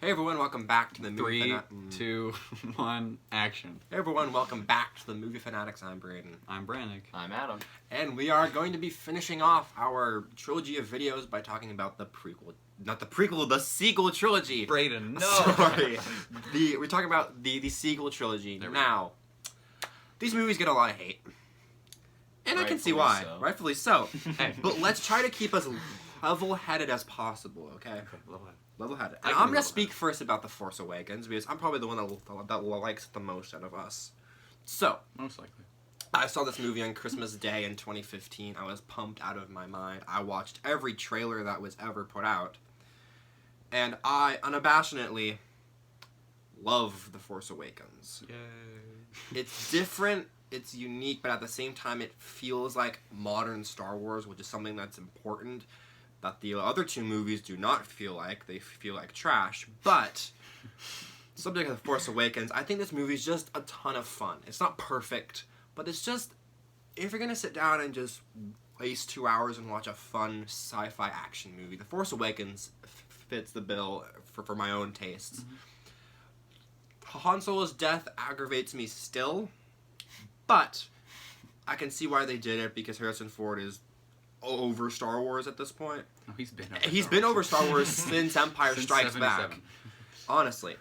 Hey everyone, welcome back to the Three, Movie 2, 1, action. Hey everyone, welcome back to the Movie Fanatics. I'm Braden. I'm Brannick. I'm Adam. And we are going to be finishing off our trilogy of videos by talking about the prequel. Not the prequel, the sequel trilogy. Braden, no! Sorry. We're talking about the sequel trilogy. Now, these movies get a lot of hate. And I can see why. So. Rightfully so. But let's try to keep us level-headed as possible, okay? Okay, level-headed. Level-headed. And I'm going to speak first about The Force Awakens, because I'm probably the one that likes it the most out of us. So, most likely. I saw this movie on Christmas Day in 2015. I was pumped out of my mind. I watched every trailer that was ever put out. And I, unabashedly, love The Force Awakens. Yay. It's different, it's unique, but at the same time it feels like modern Star Wars, which is something that's important. That the other two movies do not feel like. They feel like trash. But, subject of The Force Awakens, I think this movie is just a ton of fun. It's not perfect, but it's just, if you're going to sit down and just waste 2 hours and watch a fun sci-fi action movie, The Force Awakens fits the bill for my own tastes. Mm-hmm. Han Solo's death aggravates me still, but I can see why they did it, because Harrison Ford is over Star Wars at this point. Oh, he's been over Star Wars since Empire Strikes Back. Honestly.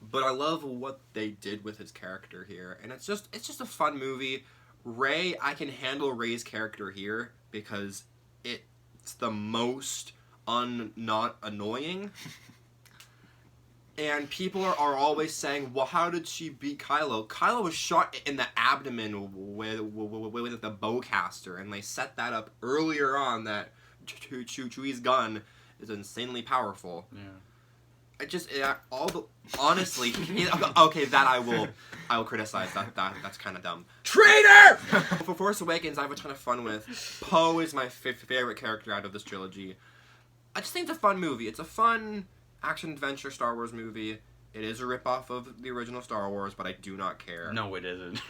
But I love what they did with his character here, and it's just a fun movie. Rey, I can handle Rey's character here because it's the most not annoying. And people are always saying, well, how did she beat Kylo? Kylo was shot in the abdomen with the bowcaster, and they set that up earlier on that Chewie's gun is insanely powerful. Yeah. Honestly, okay, that I will criticize. That's kind of dumb. Traitor! For Force Awakens, I have a ton of fun with. Poe is my favorite character out of this trilogy. I just think it's a fun movie. It's a fun action-adventure Star Wars movie. It is a ripoff of the original Star Wars, but I do not care. No, it isn't.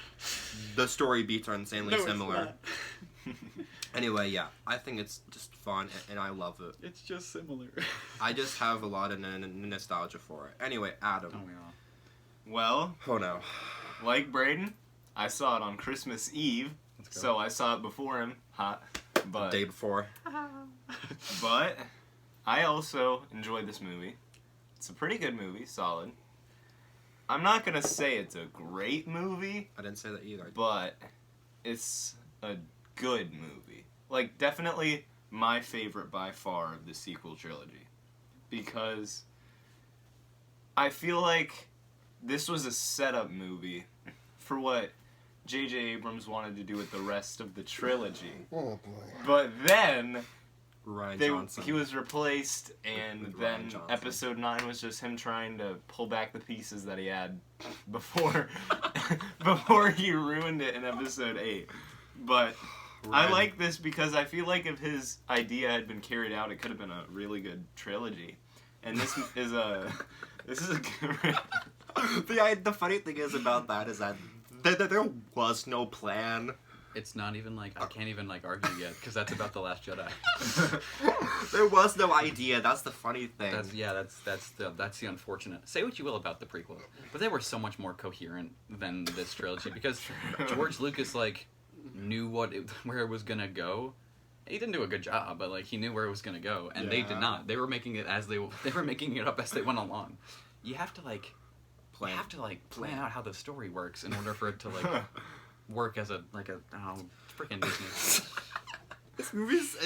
The story beats are insanely similar. It's Anyway, yeah, I think it's just fun, and I love it. It's just similar. I just have a lot of nostalgia for it. Anyway, Adam. Oh, we all. Well, Oh no. like Braden, I saw it on Christmas Eve, so I saw it before him. But Day before. but I also enjoyed this movie. It's a pretty good movie, solid. I'm not gonna say it's a great movie, I didn't say that either. but it's a good movie. Like, definitely my favorite by far of the sequel trilogy. Because I feel like this was a setup movie for what J.J. Abrams wanted to do with the rest of the trilogy. Oh boy. But then he was replaced, and With then Rian Johnson. Episode 9 was just him trying to pull back the pieces that he had before he ruined it in Episode 8. But I like this because I feel like if his idea had been carried out, it could have been a really good trilogy. And this is a good... The funny thing is about that is that there was no plan. It's not even like, I can't even like argue yet, because that's about The Last Jedi. There was no idea. That's the funny thing. That's the unfortunate. Say what you will about the prequels, but they were so much more coherent than this trilogy, because George Lucas knew where it was gonna go. He didn't do a good job, but he knew where it was gonna go, and they did not. They were making it they were making it up as they went along. You have to plan out how the story works in order for it to work as a freaking Disney. This movie's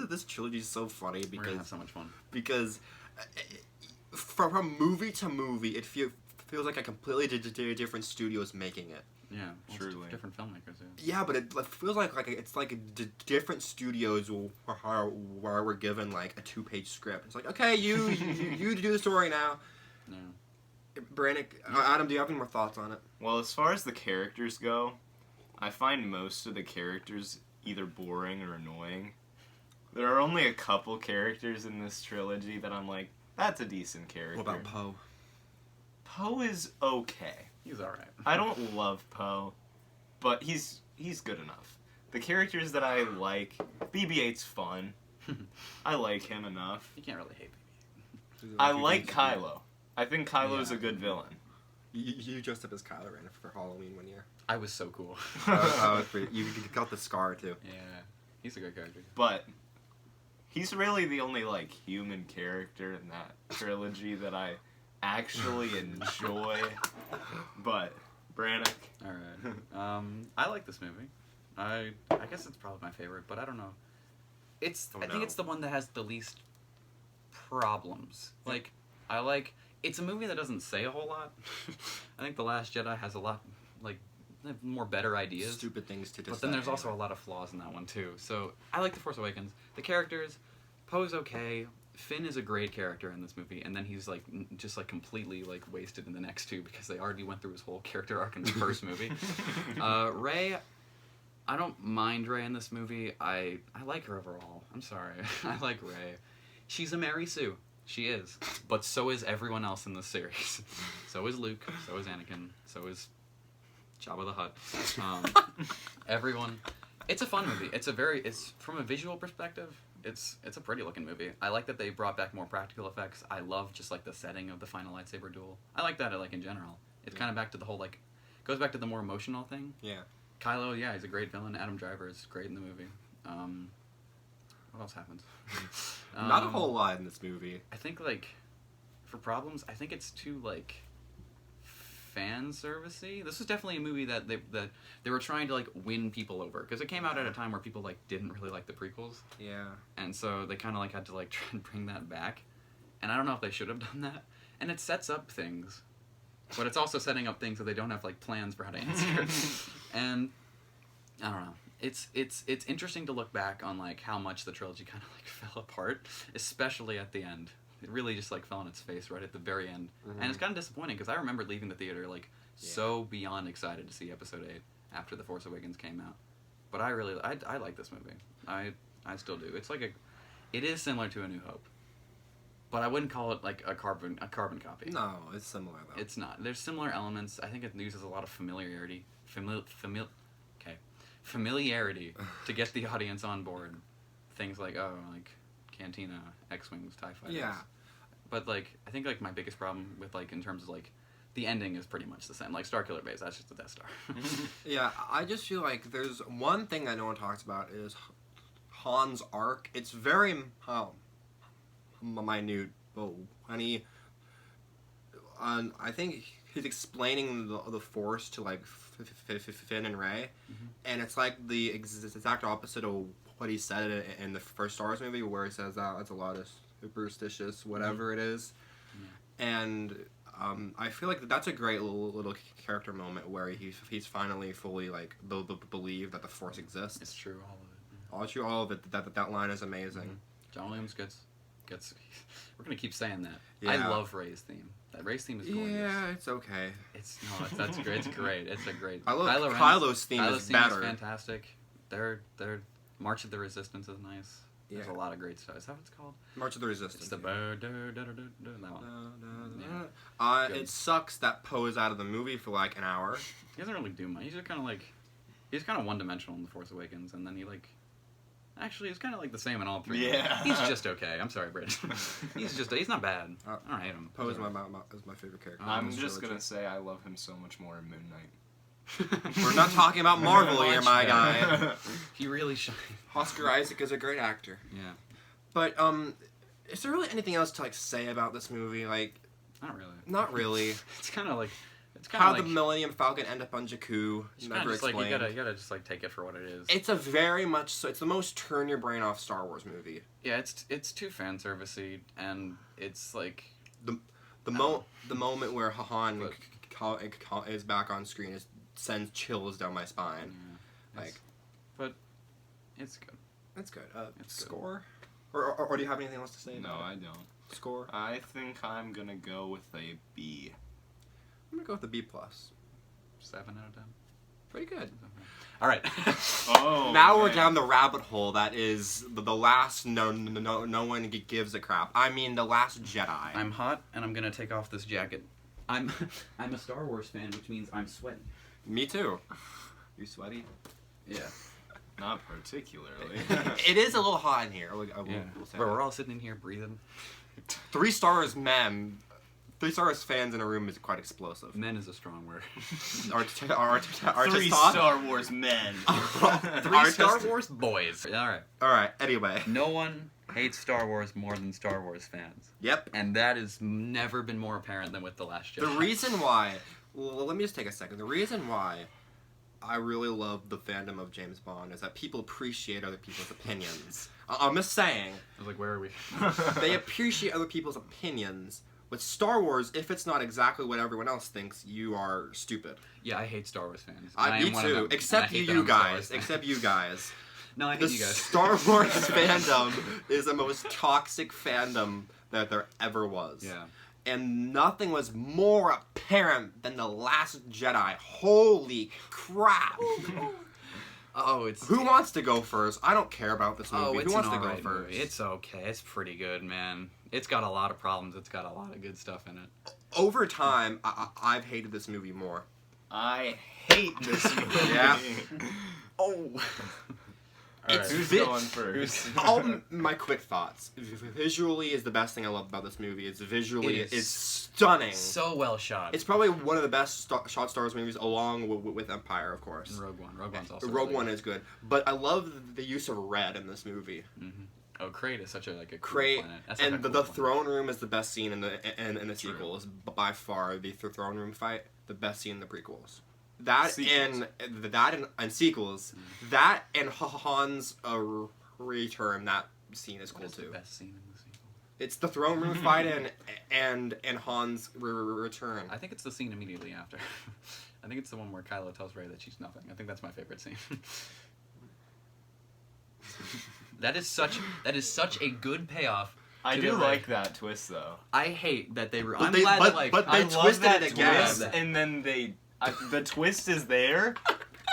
this trilogy is so funny We're gonna have because so much fun. From movie to movie, it feels like a completely different studio is making it. Yeah, well, Truly. different filmmakers. Yeah. Yeah, but it feels like it's different studios where we're given a 2-page script. It's like, okay, you do the story now. No. Brannick, Adam, do you have any more thoughts on it? Well, as far as the characters go, I find most of the characters either boring or annoying. There are only a couple characters in this trilogy that I'm like, that's a decent character. What about Poe? Poe is okay. He's alright. I don't love Poe, but he's good enough. The characters that I like, BB-8's fun. I like him enough. You can't really hate I like Kylo. I think Kylo's Yeah. a good villain. You dressed up as Kylo Ren for Halloween one year. I was so cool. You got the scar too. Yeah, he's a great character. But he's really the only like human character in that trilogy that I actually enjoy. But Brannick. All right. I like this movie. I guess it's probably my favorite, but I don't know. I think it's the one that has the least problems. Like, it's a movie that doesn't say a whole lot. I think The Last Jedi has a lot, like, more better ideas. Stupid things to decide. But then there's also a lot of flaws in that one, too. So, I like The Force Awakens. The characters, Poe's okay. Finn is a great character in this movie, and then he's, like, just, like, completely, like, wasted in the next two because they already went through his whole character arc in the first movie. Rey, I don't mind Rey in this movie. I like her overall. I'm sorry. I like Rey. She's a Mary Sue. She is. But so is everyone else in this series. So is Luke. So is Anakin. So is Jabba the Hutt. Everyone. It's a fun movie. It's from a visual perspective, it's a pretty looking movie. I like that they brought back more practical effects. I love just like the setting of the final lightsaber duel. I like that like in general. It's kind of back to the whole like, goes back to the more emotional thing. Yeah. Kylo, yeah, he's a great villain. Adam Driver is great in the movie. What else happens? Not a whole lot in this movie. I think like, for problems, I think it's too like fan servicey. This was definitely a movie that they were trying to like win people over because it came out at a time where people like didn't really like the prequels. Yeah. And so they kind of like had to like try and bring that back. And I don't know if they should have done that. And it sets up things, but it's also setting up things that they don't have like plans for how to answer. And I don't know. It's interesting to look back on like how much the trilogy kind of like fell apart, especially at the end. It really just like fell on its face right at the very end. Mm-hmm. And it's kind of disappointing because I remember leaving the theater like so beyond excited to see Episode 8 after The Force Awakens came out. But I like this movie. I still do. It's like it is similar to A New Hope. But I wouldn't call it like a carbon copy. No, it's similar though. It's not. There's similar elements. I think it uses a lot of familiarity. Familiarity to get the audience on board. Things like Cantina, X-Wings, TIE Fighters. Yeah. But like I think like my biggest problem with like in terms of like the ending is pretty much the same. Like Starkiller Base, that's just the Death Star. Yeah, I just feel like there's one thing that no one talks about is Han's arc. It's very minute, but when I think he's explaining the Force to like Finn and Rey, and it's like the exact opposite of what he said in the first Star Wars movie, where he says that that's a lot of superstitious, whatever it is, and I feel like that's a great little character moment where he's finally fully like believe that the Force exists. It's true, all of it. All of it. That line is amazing. John Williams gets. We're gonna keep saying that. Yeah. I love Rey's theme. That Rey's theme is gorgeous. Yeah, it's okay. That's great. It's great. It's a great. I love Kylo's theme is better. Fantastic. Their March of the Resistance is nice. There's a lot of great stuff. Is that what it's called? March of the Resistance. It's the that one. Yeah. It sucks that Poe is out of the movie for like an hour. He doesn't really do much. He's just kind of one-dimensional in The Force Awakens, and then he like. Actually, he's kind of like the same in all three. Yeah. He's just okay. I'm sorry, Brett. He's not bad. I don't hate him. Poe is my favorite character. I'm just gonna say I love him so much more in Moon Knight. We're not talking about Marvel here, my guy. He really shines. Oscar Isaac is a great actor. Yeah. But is there really anything else to like say about this movie? Like, not really. Not really. It's kind of like. How the Millennium Falcon end up on Jakku? Never just explained. Like, you gotta just like take it for what it is. It's a very much so. It's the most turn your brain off Star Wars movie. Yeah, it's too fan servicey, and it's like the moment where Han is back on screen sends chills down my spine. Yeah, but it's good. It's good. It's score, good. Or do you have anything else to say? No, I don't. Score. I think I'm gonna go with a B. I'm gonna go with a B+. 7 out of 10. Pretty good. All right. Oh. Now we're down the rabbit hole that is the last no one gives a crap. I mean, The Last Jedi. I'm hot and I'm gonna take off this jacket. I'm a Star Wars fan, which means I'm sweating. Me too. You sweaty? Yeah. Not particularly. It is a little hot in here. We're all sitting in here breathing. 3 stars men. 3 stars fans in a room is quite explosive. Men is a strong word. Three Star Wars men. 3 Star Wars boys. Alright, anyway. No one hates Star Wars more than Star Wars fans. Yep. And that has never been more apparent than with The Last Jedi. The reason why... Well, let me just take a second. The reason why I really love the fandom of James Bond is that people appreciate other people's opinions. I'm just saying. I was like, where are we? They appreciate other people's opinions. With Star Wars, if it's not exactly what everyone else thinks, you are stupid. Yeah, I hate Star Wars fans. Me too. Except you guys. Except you guys. No, I hate The you guys. Star Wars fandom is the most toxic fandom that there ever was. Yeah. And nothing was more apparent than The Last Jedi. Holy crap! Who wants to go first? I don't care about this movie. Oh, it's Who wants an to go alright first? movie. It's okay. It's pretty good, man. It's got a lot of problems. It's got a lot of good stuff in it. Over time, I've hated this movie more. I hate this movie. Yeah. Oh. It's Who's going first? All my quick thoughts. Visually is the best thing I love about this movie. It's stunning. So well shot. It's probably one of the best shot Star Wars movies, along with Empire, of course. And Rogue One. Rogue One's also Rogue really One good. is good, but I love the use of red in this movie. Mm-hmm. Oh, Crate is such a cool Crate, planet. That's and like a the cool planet. throne room is the best scene in the True. sequels. By far, the throne room fight, the best scene in the prequels. That Sequels. and sequels. That and Han's return. That scene is cool What is too. the best scene in the sequel? It's the throne room fight and Han's return. I think it's the scene immediately after. I think it's the one where Kylo tells Rey that she's nothing. I think that's my favorite scene. That is such a good payoff. I to do the like that twist though. I hate that they were. But I'm they- glad but- that like but I they love twisted that it again. twist, and then the twist is there,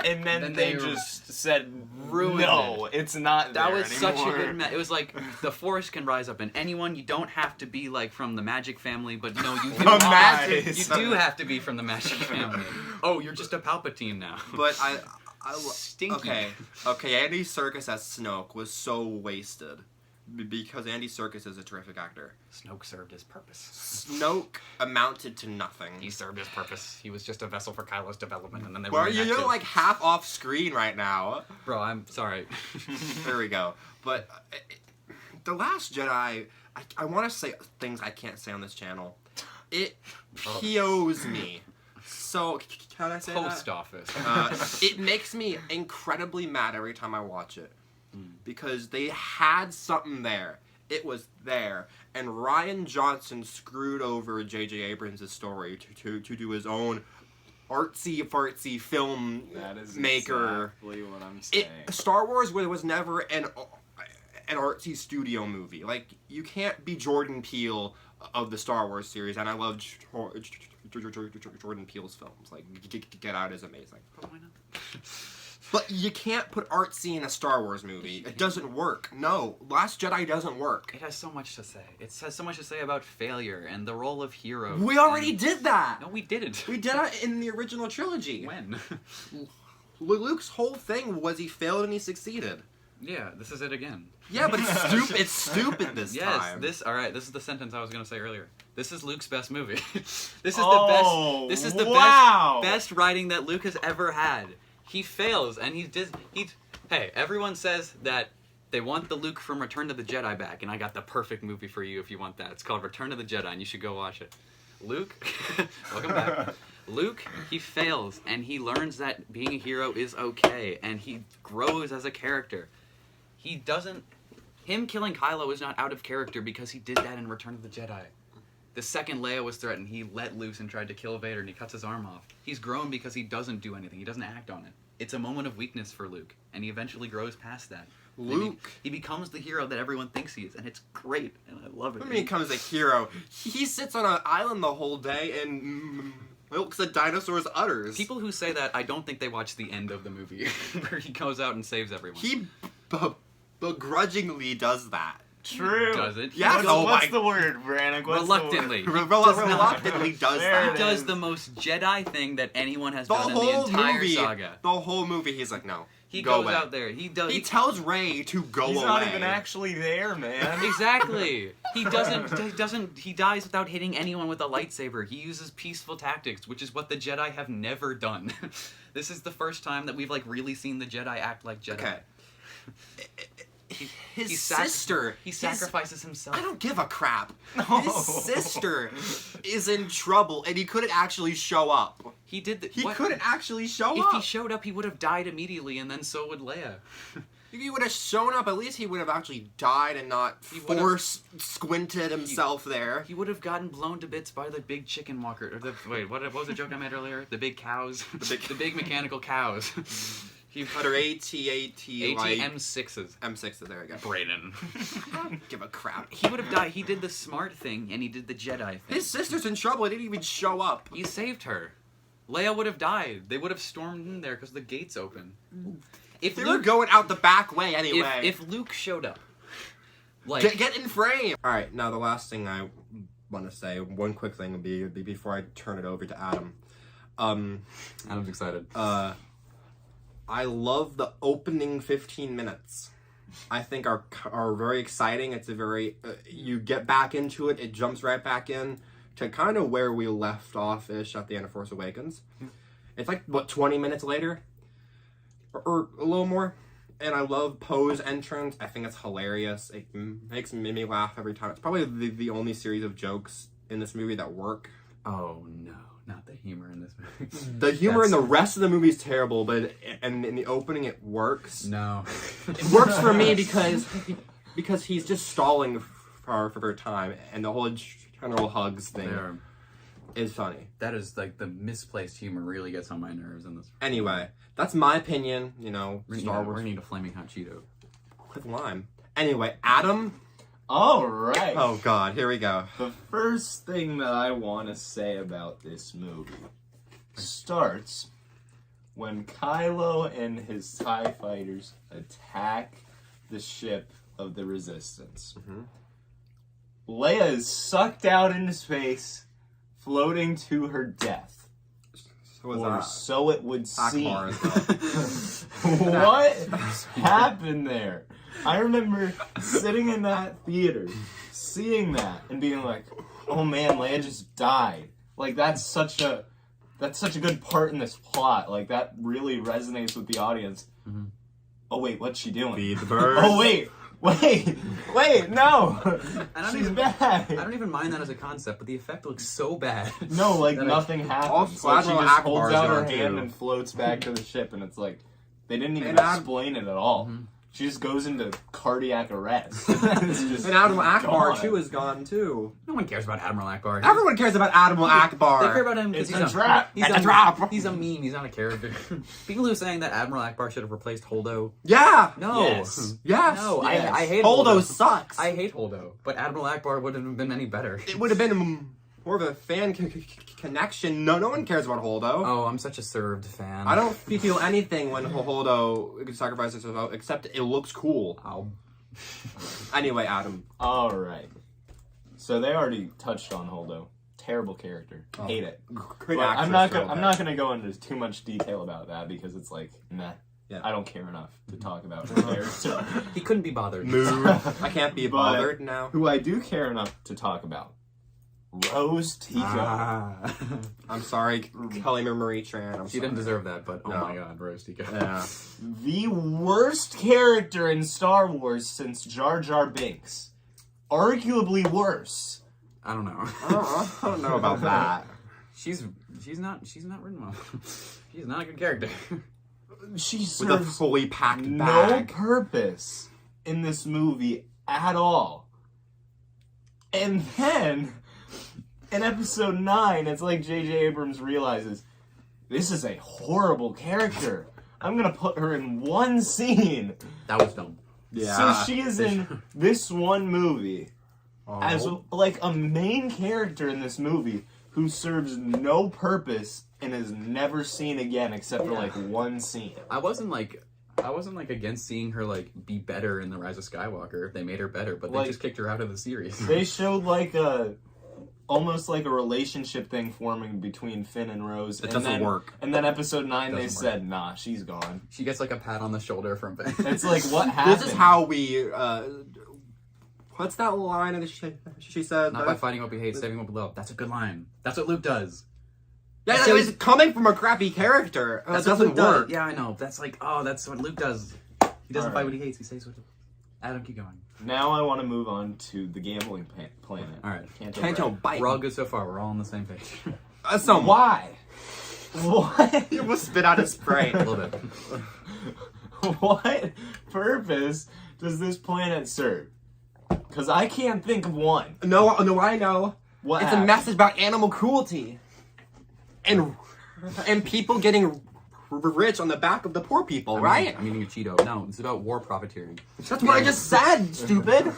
and then, Then they they just said, ruined no, it's not that there was such a anymore." good. It was like the Force can rise up in anyone. You don't have to be like from the Magic family, but no, you do. The Magic- You do have to be from the Magic family. Oh, you're just a Palpatine now. But I Stinky. Okay. Andy Serkis as Snoke was so wasted because Andy Serkis is a terrific actor. Snoke served his purpose. Snoke amounted to nothing. He served his purpose. He was just a vessel for Kylo's development, and then they Well, ruined that you're too. like half off screen right now. Bro, I'm sorry. There we go. But The Last Jedi, I want to say things I can't say on this channel. It POs me. So, can I say Post that? office. It makes me incredibly mad every time I watch it. Because they had something there. It was there. And Rian Johnson screwed over J.J. Abrams' story to do his own artsy-fartsy film That is maker. exactly what I'm saying. Star Wars was never an artsy studio movie. Like, you can't be Jordan Peele of the Star Wars series, and I love Jordan Peele's films. Like, Get Out is amazing. But why not? But you can't put artsy in a Star Wars movie. It doesn't work. No, Last Jedi doesn't work. It has so much to say. It has so much to say about failure and the role of hero. We already did that. No, we didn't. We did it in the original trilogy. When? Luke's whole thing was he failed and he succeeded. Yeah, this is it again. Yeah, but it's stupid. It's stupid this time. Yes, all right, this is the sentence I was going to say earlier. This is Luke's best movie. This is Oh, the best. This is the wow. best writing that Luke has ever had. He fails, and hey, everyone says that they want the Luke from Return to the Jedi back, and I got the perfect movie for you if you want that. It's called Return to the Jedi, and you should go watch it. Luke, welcome back. Luke, he fails, and he learns that being a hero is okay, and he grows as a character. Him killing Kylo is not out of character because he did that in Return of the Jedi. The second Leia was threatened, he let loose and tried to kill Vader, and he cuts his arm off. He's grown because he doesn't do anything. He doesn't act on it. It's a moment of weakness for Luke, and he eventually grows past that. Luke. He becomes the hero that everyone thinks he is, and it's great, and I love it. I mean, he becomes a hero. He sits on an island the whole day and milks a dinosaur's udders. People who say that, I don't think they watch the end of the movie, where he goes out and saves everyone. He begrudgingly does that. True. Does it? Yeah. What's the word, Brannick? What's Reluctantly. The word? Reluctantly does There that. it He does is. the most Jedi thing that anyone has The done in the whole entire movie. saga. The whole movie, he's like, no. He Go goes away. out there. He does. He tells Rey to go He's away. not even actually there, man. Exactly. He doesn't. He dies without hitting anyone with a lightsaber. He uses peaceful tactics, which is what the Jedi have never done. This is the first time that we've like really seen the Jedi act like Jedi. Okay. His He sister. He sacrifices himself. I don't give a crap. No. His sister is in trouble, and he couldn't actually show up. He did. He what? couldn't actually show If up. he showed up, he would have died immediately, and then so would Leia. If he would have shown up, at least he would have actually died and not squinted himself there. He would have gotten blown to bits by the big chicken walker. Or what was the joke I made earlier? The big cows. The big mechanical cows. Letter A-T-A-T, like... ATM6s. M6s, there we go. Brayden. I don't give a crap. He would have died. He did the smart thing, and he did the Jedi thing. His sister's in trouble. He didn't even show up. He saved her. Leia would have died. They would have stormed in there because the gate's open. If They were going out the back way anyway. if Luke showed up, like Get in frame! Alright, now the last thing I want to say, one quick thing would be before I turn it over to Adam. Adam's excited. I love the opening 15 minutes. I think are very exciting. It's a very... you get back into it, it jumps right back in to kind of where we left off-ish at the end of Force Awakens. It's like, what, 20 minutes later? Or a little more. And I love Poe's entrance. I think it's hilarious. It makes me laugh every time. It's probably the only series of jokes in this movie that work. Oh no, not the humor in this movie. The humor in the rest of the movie is terrible, but and in the opening it works. No. It works for me because he's just stalling for time, and the whole general hugs thing is funny. That is like the misplaced humor really gets on my nerves in this. Anyway, that's my opinion. You know, Star Wars. We need a flaming hot Cheeto with lime. Anyway, Adam. All right. Oh God, here we go. The first thing that I want to say about this movie starts when Kylo and his TIE fighters attack the ship of the Resistance. Mm-hmm. Leia is sucked out into space, floating to her death. Or so it would seem. What happened there? I remember sitting in that theater, seeing that, and being like, "Oh man, Leia just died." Like that's such a good part in this plot. Like that really resonates with the audience. Mm-hmm. Oh wait, what's she doing? Feed the birds. Oh wait, no, she's bad. I don't even mind that as a concept, but the effect looks so bad. No, like nothing happens. Like, she Admiral just Ackbar's holds out her gone, hand too. and floats back to the ship, and it's like they didn't even explain it at all. Mm-hmm. She just goes into cardiac arrest. It's just and Admiral Ackbar gone. too is gone too. No one cares about Admiral Ackbar. Everyone cares about Admiral Ackbar. They care about him because It's a trap. He's a trap. He's a meme. He's not a character. People who are saying that Admiral Ackbar should have replaced Holdo. Yeah. No. Yes. Yes. No. Yes. I hate Holdo Holdo. sucks. I hate Holdo, but Admiral Ackbar wouldn't have been any better. It would have been more of a fan connection. No one cares about Holdo. Oh, I'm such a served fan. I don't feel anything when Holdo sacrifices himself, except it looks cool. Ow. Anyway, Adam. All right. So they already touched on Holdo. Terrible character. Hate it. Great But actress, I'm not gonna go into too much detail about that because it's like, nah. Yeah. I don't care enough to talk about her character. He couldn't be bothered. I can't be But bothered now. Who I do care enough to talk about. Rose Tico. I'm sorry, Kelly Marie Tran. She didn't deserve that, but oh No. my god, Rose Tico. Yeah. The worst character in Star Wars since Jar Jar Binks. Arguably worse. I don't know. I don't know about that. She's not written well. She's not a good character. She With a serves fully packed no bag. purpose in this movie at all. And then, in episode 9, it's like J.J. Abrams realizes, this is a horrible character. I'm gonna put her in one scene. That was dumb. Yeah. So she is in this one movie as like a main character in this movie who serves no purpose and is never seen again except for like one scene. I wasn't like against seeing her like be better in The Rise of Skywalker if they made her better, but they Like- just kicked her out of the series. They showed like a almost like a relationship thing forming between Finn and Rose. It doesn't work. And then episode 9, they Doesn't said, nah, she's gone. She gets like a pat on the shoulder from Ben. It's like, what happened? This is how we, what's that line that she said? Not by fighting what we hate, saving what we love. That's a good line. That's what Luke does. Yeah, that was coming from a crappy character. That doesn't work. Yeah, I know. That's like, oh, that's what Luke does. He doesn't fight what he hates. He saves what. Adam, keep going. Now I want to move on to the gambling planet. All right. Canto Bite. We're all good so far. We're all on the same page. So why? What? He will spit out his spray. A little bit. What purpose does this planet serve? Because I can't think of one. No, I know. What It's happened? a message about animal cruelty. And people getting rich on the back of the poor people, right? I'm eating a Cheeto. No, it's about war profiteering. That's what I just said, stupid.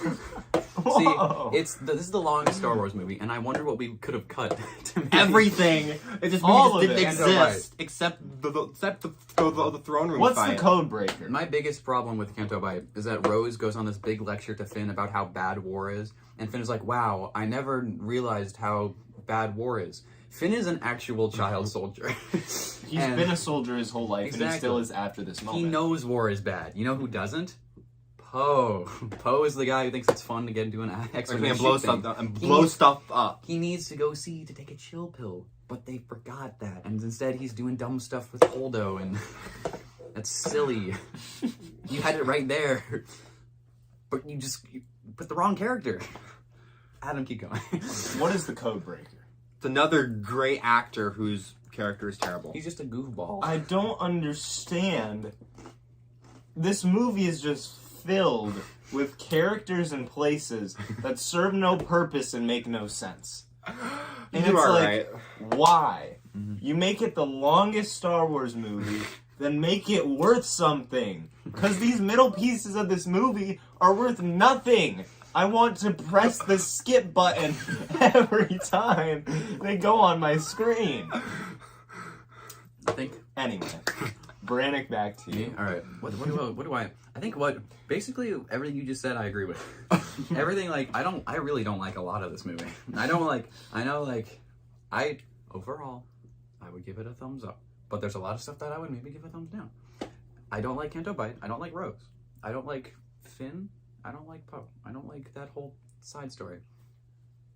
See, this is the longest Star Wars movie, and I wonder what we could have cut to make Everything. It just All of didn't it. exist except the throne room What's fight. the code breaker? My biggest problem with Canto Bite is that Rose goes on this big lecture to Finn about how bad war is, and Finn is like, wow, I never realized how bad war is. Finn is an actual child soldier. He's been a soldier his whole life, and he still is after this moment. He knows war is bad. You know who doesn't? Poe. Poe is the guy who thinks it's fun to get into an expedition and blow stuff up. He needs to go see to take a chill pill, but they forgot that, and instead he's doing dumb stuff with Holdo, and that's silly. You had it right there, but you put the wrong character. Adam, keep going. What is the code breaker? It's another great actor whose character is terrible. He's just a goofball. I don't understand. This movie is just filled with characters and places that serve no purpose and make no sense. And You it's are like, right. why? You make it the longest Star Wars movie, then make it worth something. Because these middle pieces of this movie are worth nothing. I want to press the skip button every time they go on my screen. I think. Anyway, Brannick, back to you. All right. What do I? I think basically everything you just said, I agree with. Everything I really don't like a lot of this movie. Overall, I would give it a thumbs up. But there's a lot of stuff that I would maybe give a thumbs down. I don't like Canto Bite. I don't like Rose. I don't like Finn. I don't like Poe. I don't like that whole side story.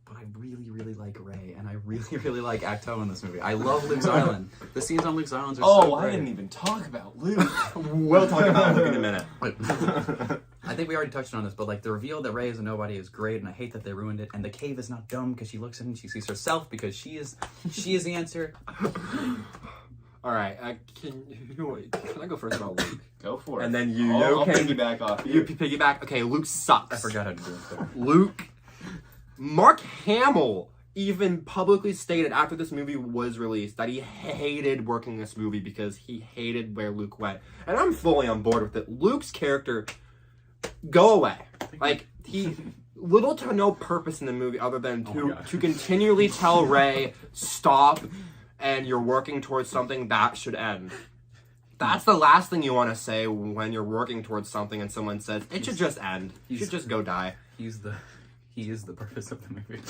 But I really, really like Rey, and I really, really like Acto in this movie. I love Luke's Island. The scenes on Luke's Island are so great. I didn't even talk about Luke. We'll talk about Luke in a minute. I think we already touched on this, but the reveal that Rey is a nobody is great, and I hate that they ruined it. And the cave is not dumb because she looks in and she sees herself because she is the answer. All right, can I go first about Luke? Go for it. And then I'll can piggyback off you piggyback. Okay, Luke sucks. I forgot how to do it. Luke. Mark Hamill even publicly stated after this movie was released that he hated working this movie because he hated where Luke went. And I'm fully on board with it. Luke's character, go away. He little to no purpose in the movie other than to continually tell Rey, stop, and you're working towards something that should end. That's the last thing you want to say when you're working towards something and someone says, it should just end. You should just go die. He is the purpose of the movie.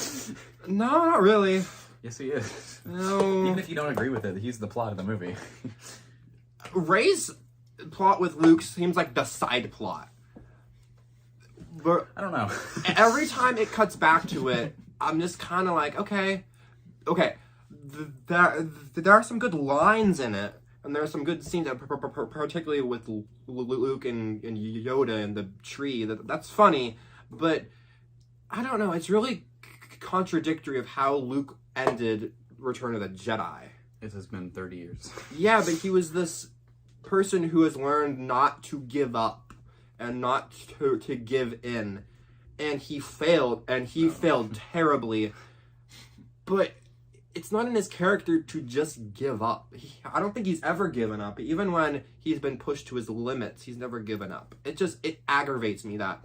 No, not really. Yes, he is. No. Even if you don't agree with it, he's the plot of the movie. Rey's plot with Luke seems like the side plot. But I don't know. every time it cuts back to it, I'm just kind of like, okay. There are some good lines in it, and there are some good scenes, particularly with Luke and Yoda and the tree. That's funny, but I don't know. It's really contradictory of how Luke ended Return of the Jedi. It has been 30 years. Yeah, but he was this person who has learned not to give up and not to give in. And he failed, and he failed terribly. But it's not in his character to just give up. I don't think he's ever given up. Even when he's been pushed to his limits, he's never given up. It aggravates me that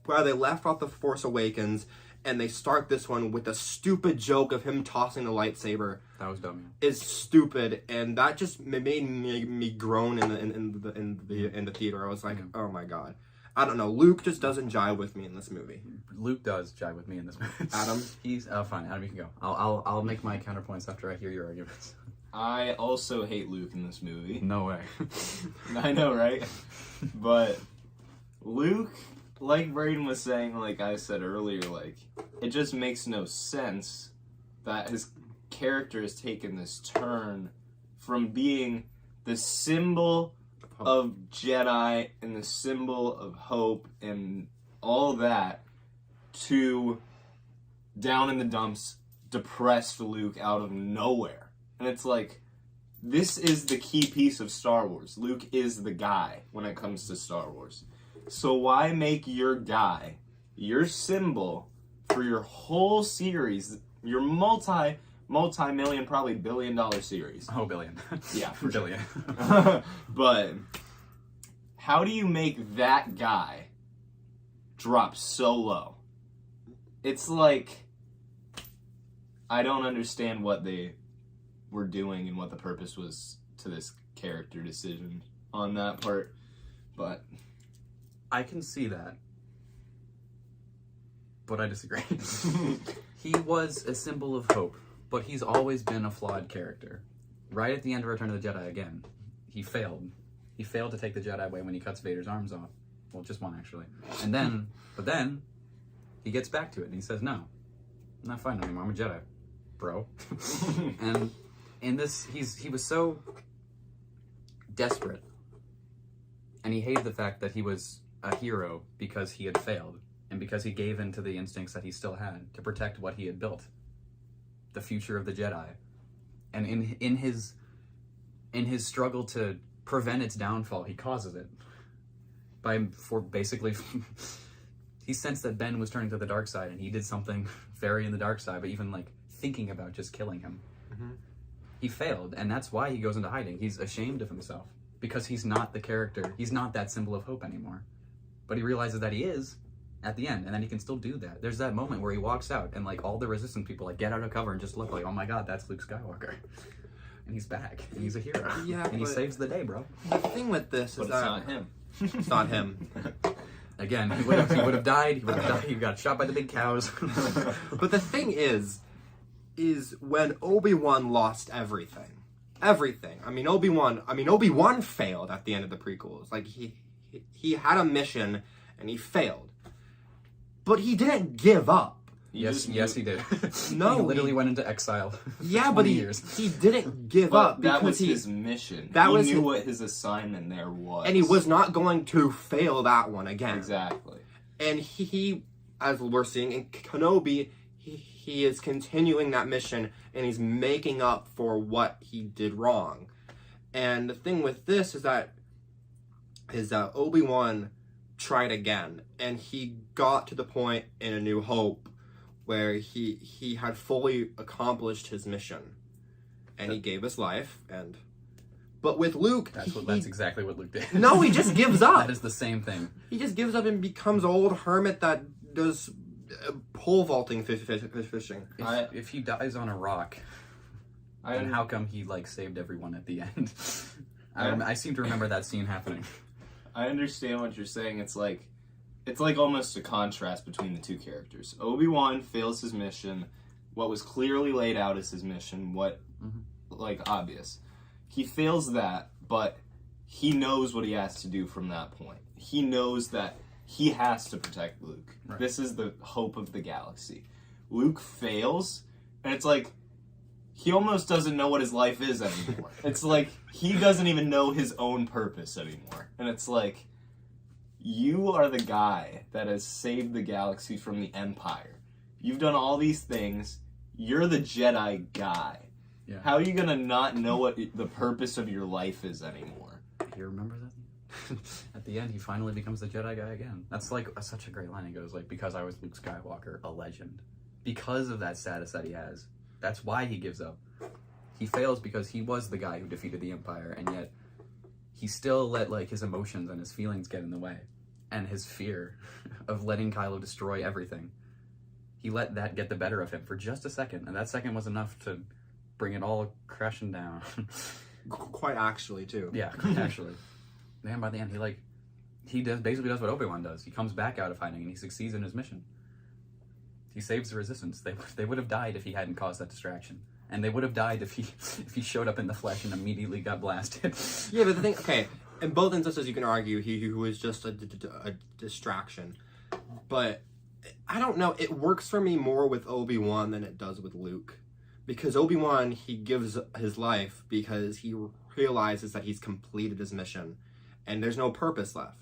where they left off The Force Awakens and they start this one with a stupid joke of him tossing the lightsaber. That was dumb. Is stupid, and that just made me groan in the theater. I was like, oh my god. I don't know. Luke just doesn't jive with me in this movie. Luke does jive with me in this movie. Adam? He's fine. Adam, you can go. I'll make my counterpoints after I hear your arguments. I also hate Luke in this movie. No way. I know, right? But Luke, like Braden was saying, like I said earlier, like, it just makes no sense that his character has taken this turn from being the symbol of Jedi and the symbol of hope and all that to down in the dumps, depressed Luke out of nowhere. And it's like, this is the key piece of Star Wars. Luke is the guy when it comes to Star Wars. So why make your guy your symbol for your whole series, your multi-million, probably billion-dollar series? Oh, billion. Yeah, for billion. But how do you make that guy drop so low? It's like, I don't understand what they were doing and what the purpose was to this character decision on that part, but I can see that, but I disagree. He was a symbol of hope, but he's always been a flawed character. Right at the end of Return of the Jedi, again, he failed. He failed to take the Jedi away when he cuts Vader's arms off. Well, just one, actually. But then, he gets back to it, and he says, no, I'm not fighting anymore, I'm a Jedi, bro. And in this, he was so desperate, and he hated the fact that he was a hero because he had failed, and because he gave in to the instincts that he still had to protect what he had built, the future of the Jedi. And in his struggle to prevent its downfall, he causes it basically he sensed that Ben was turning to the dark side, and he did something very in the dark side, but even like thinking about just killing him. Mm-hmm. He failed, and that's why he goes into hiding. He's ashamed of himself because he's not the character. He's not that symbol of hope anymore. But he realizes that he is at the end, and then he can still do that. There's that moment where he walks out, and like all the resistance people like get out of cover and just look like, oh my god, that's Luke Skywalker. And he's back, and he's a hero. Yeah, and he saves the day, bro. The thing with this is that it's not him. It's not him. Again, he would have died. He would have died. He got shot by the big cows. But the thing is when Obi-Wan lost everything. Everything. Obi-Wan failed at the end of the prequels. Like, he had a mission, and he failed. But he didn't give up. Yes, he did. No, he literally went into exile. Yeah, but he didn't give up because that was his mission. He knew what his assignment there was, and he was not going to fail that one again. Exactly. And he, as we're seeing in Kenobi, he is continuing that mission, and he's making up for what he did wrong. And the thing with this is that Obi-Wan tried again, and he got to the point in A New Hope where he had fully accomplished his mission, and he gave his life. But with Luke, that's exactly what Luke did. No, he just gives up. That is the same thing. He just gives up and becomes an old hermit that does pole vaulting fishing. If he dies on a rock, then how come he like saved everyone at the end? I seem to remember that scene happening. I understand what you're saying. It's like almost a contrast between the two characters. Obi-Wan fails his mission, what was clearly laid out as his mission, obvious. He fails that, but he knows what he has to do from that point. He knows that he has to protect Luke. Right. This is the hope of the galaxy. Luke fails, and it's like, he almost doesn't know what his life is anymore. It's like, he doesn't even know his own purpose anymore. And it's like, you are the guy that has saved the galaxy from the Empire. You've done all these things. You're the Jedi guy. Yeah. How are you going to not know what the purpose of your life is anymore? You remember that? At the end, he finally becomes the Jedi guy again. That's like such a great line. He goes like, because I was Luke Skywalker, a legend. Because of that status that he has. That's why he gives up. He fails because he was the guy who defeated the Empire, and yet he still let like his emotions and his feelings get in the way. And his fear of letting Kylo destroy everything. He let that get the better of him for just a second, and that second was enough to bring it all crashing down. Quite actually, too. Yeah, actually. Man, by the end, he basically does what Obi-Wan does. He comes back out of hiding and he succeeds in his mission. He saves the Resistance. They would have died if he hadn't caused that distraction. And they would have died if he showed up in the flesh and immediately got blasted. Yeah, but the thing, okay, in both instances you can argue he was just a distraction. But I don't know, it works for me more with Obi-Wan than it does with Luke. Because Obi-Wan, he gives his life because he realizes that he's completed his mission and there's no purpose left.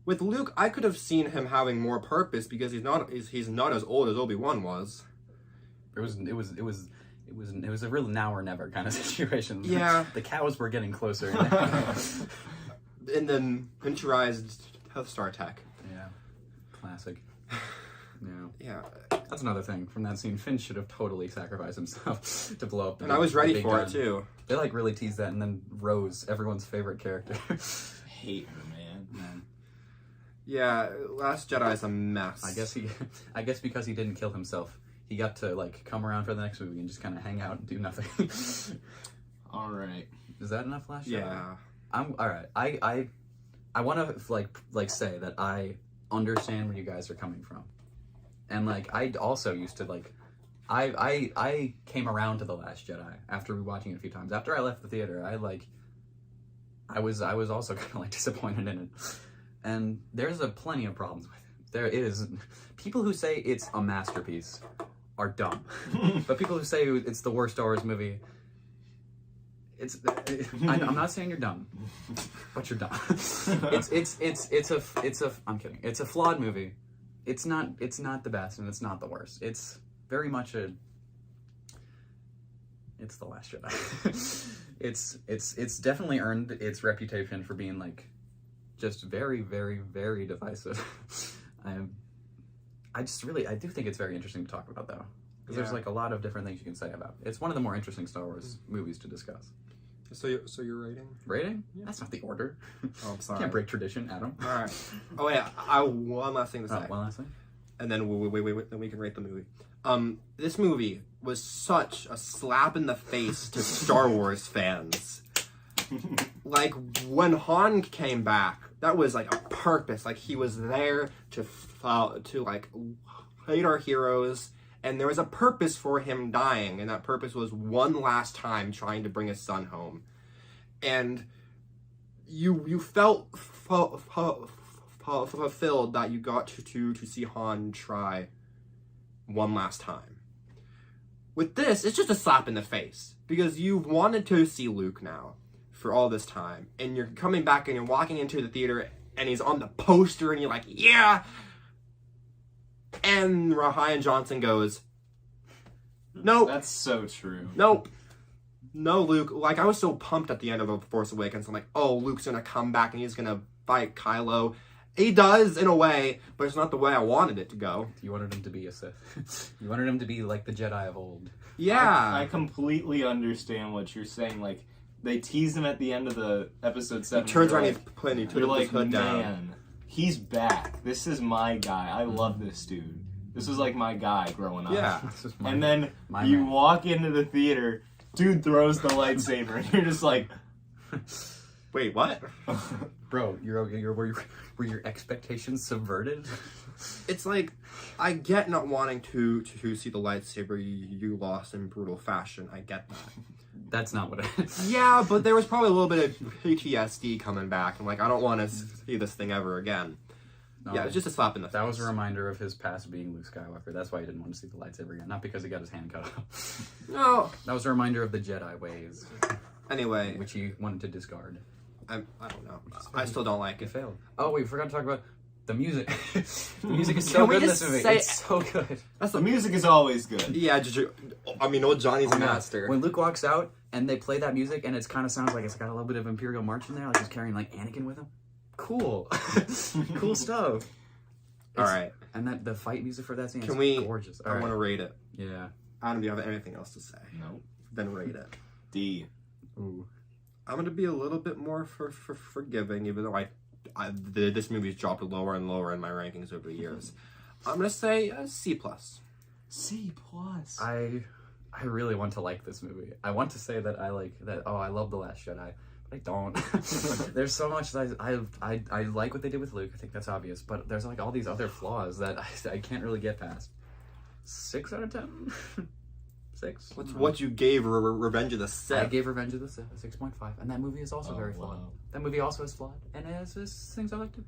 With Luke, I could have seen him having more purpose because he's not as old as Obi-Wan was. It was a real now or never kind of situation. Yeah. The cows were getting closer. And then miniaturized Death Star tech. Yeah. Classic. Yeah. Yeah. That's another thing from that scene. Finn should have totally sacrificed himself to blow up the And I was ready for gun. it too. They like really teased that, and then Rose, everyone's favorite character. Hate her, man. Yeah, Last Jedi is a mess. I guess because he didn't kill himself, he got to like come around for the next movie and just kind of hang out and do nothing. All right. Is that enough Last Jedi? Yeah. I'm all right. I want to like say that I understand where you guys are coming from, and like I also used to like I came around to The Last Jedi after rewatching it a few times. After I left the theater, I was also kind of like disappointed in it, and there's plenty of problems with it. There is people who say it's a masterpiece are dumb, but people who say it's the worst Star Wars movie. I'm not saying you're dumb, but you're dumb. I'm kidding. It's a flawed movie. It's not the best and it's not the worst. It's very much it's The Last Jedi. it's definitely earned its reputation for being like just very, very, very divisive. I do think it's very interesting to talk about though. Because there's like a lot of different things you can say about it. It's one of the more interesting Star Wars movies to discuss. So you're rating? Rating? Yeah. That's not the order. Oh, I'm sorry. Can't break tradition, Adam. All right. Oh yeah, I one last thing to say. One last thing. And then then we can rate the movie. This movie was such a slap in the face to Star Wars fans. Like when Han came back, that was like a purpose. Like he was there to like hate our heroes. And there was a purpose for him dying, and that purpose was one last time trying to bring his son home. And you felt fulfilled that you got to see Han try one last time. With this, it's just a slap in the face, because you've wanted to see Luke now for all this time, and you're coming back and you're walking into the theater, and he's on the poster, and you're like, yeah! And Rian Johnson goes, nope. That's so true. Nope. No, Luke. Like, I was so pumped at the end of The Force Awakens. I'm like, oh, Luke's gonna come back and he's gonna fight Kylo. He does, in a way, but it's not the way I wanted it to go. You wanted him to be a Sith. You wanted him to be like the Jedi of old. Yeah. I completely understand what you're saying. Like, they tease him at the end of the episode 7. He turns around like, and he you're took his like, hood down. man, he's back. This is my guy. I love this dude. This was like my guy growing up. Yeah. And then you walk into the theater, dude throws the lightsaber, and you're just like, wait, what? Bro, were your expectations subverted? It's like, I get not wanting to see the lightsaber you lost in brutal fashion. I get that. That's not what it is. Yeah, but there was probably a little bit of PTSD coming back. I'm like, I don't want to see this thing ever again. No, yeah, it's just a slap in the face. That was a reminder of his past being Luke Skywalker. That's why he didn't want to see the lightsaber again. Not because he got his hand cut off. No. That was a reminder of the Jedi ways. Anyway. Which he wanted to discard. I don't know. I still don't like it. It failed. Oh, we forgot to talk about the music. The music is so good in this movie. It's so good. The music is always good. Yeah, I mean, old Johnny's a master. When Luke walks out and they play that music and it kind of sounds like it's got a little bit of Imperial March in there, like he's carrying like Anakin with him. Cool. Cool stuff. All right. And the fight music for that scene is gorgeous. I want to rate it. Yeah. Adam, do you have anything else to say? No. Then rate it. D. Ooh. I'm going to be a little bit more forgiving, even though this movie's dropped lower and lower in my rankings over the years. I'm going to say C+. C+. I really want to like this movie. I want to say that I like that. Oh, I love The Last Jedi, but I don't. There's so much that I like what they did with Luke. I think that's obvious. But there's like all these other flaws that I can't really get past. 6 out of 10? 6? What's what you gave Revenge of the Sith? I gave Revenge of the Sith a 6.5. And that movie is also very flawed. Wow. That movie also is flawed. And it has things I like too.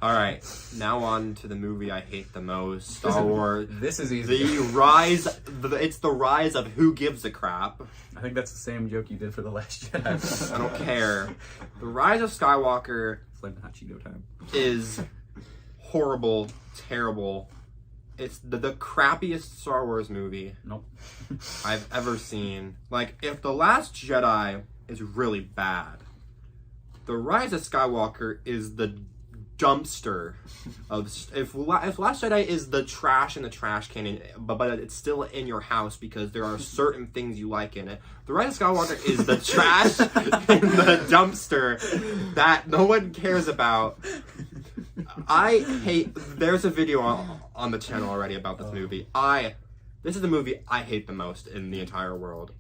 All right, now on to the movie I hate the most, Star Wars. This is easy. It's the rise of who gives a crap. I think that's the same joke you did for The Last Jedi. I don't care. The Rise of Skywalker Flamin' Hot Cheeto time. is horrible, terrible. It's the crappiest Star Wars movie Nope. I've ever seen. Like, if The Last Jedi is really bad, The Rise of Skywalker is the dumpster of if Last Jedi is the trash in the trash can, but it's still in your house because there are certain things you like in it. The Rise of Skywalker is the trash in the dumpster that no one cares about. I hate. There's a video on the channel already about this movie. This is the movie I hate the most in the entire world.